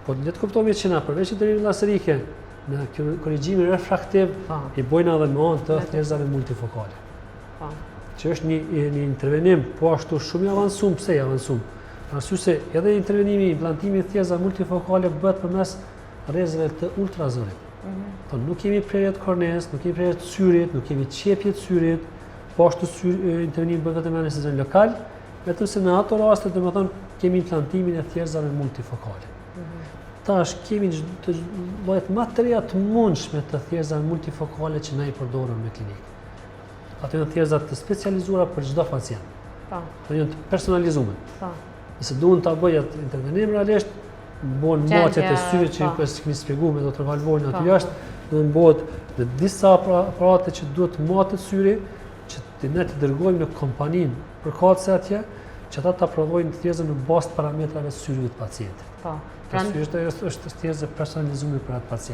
Po le të kuptojmë që na përveç intervenimit laserike, në korrigjimin refraktiv i bojnë edhe me anë të thjerëzave multifokale. Që është një intervenim po ashtu shumë i avancuar. Pse i avancuar? Arsye se edhe intervenimi implantimi i thjerëzave multifokale bëhet përmes rrezave të ultrazorit. Po nuk kemi prerje të korneas, nuk kemi prerje të syrit, nuk kemi qepje të syrit, po ashtu intervenimi bëhet vetëm në anestezion lokal, vetëm se në ato raste domethënë kemi implantimin e thjerëzave multifokale. Tash kemi të llojet më të reja të mundshme të thjerëzave multifokale që ne i përdorim në klinikë. Ato janë thjerëza të specializuara për çdo pacient. Ato janë të personalizuara. Nëse duan ta bëjë atë intervenim realisht, bëhen matjet e syrit që kemi shpjeguar me doktor Valvorin aty jashtë, do të bëhet në disa aparate që duhet të matet syri, që ne të dërgojmë në kompaninë përkatëse atje, që ata ta provojnë thjerëzën në bazë të parametrave të syrit të pacientit. Është thjerëzë personalizuar për atë pacient.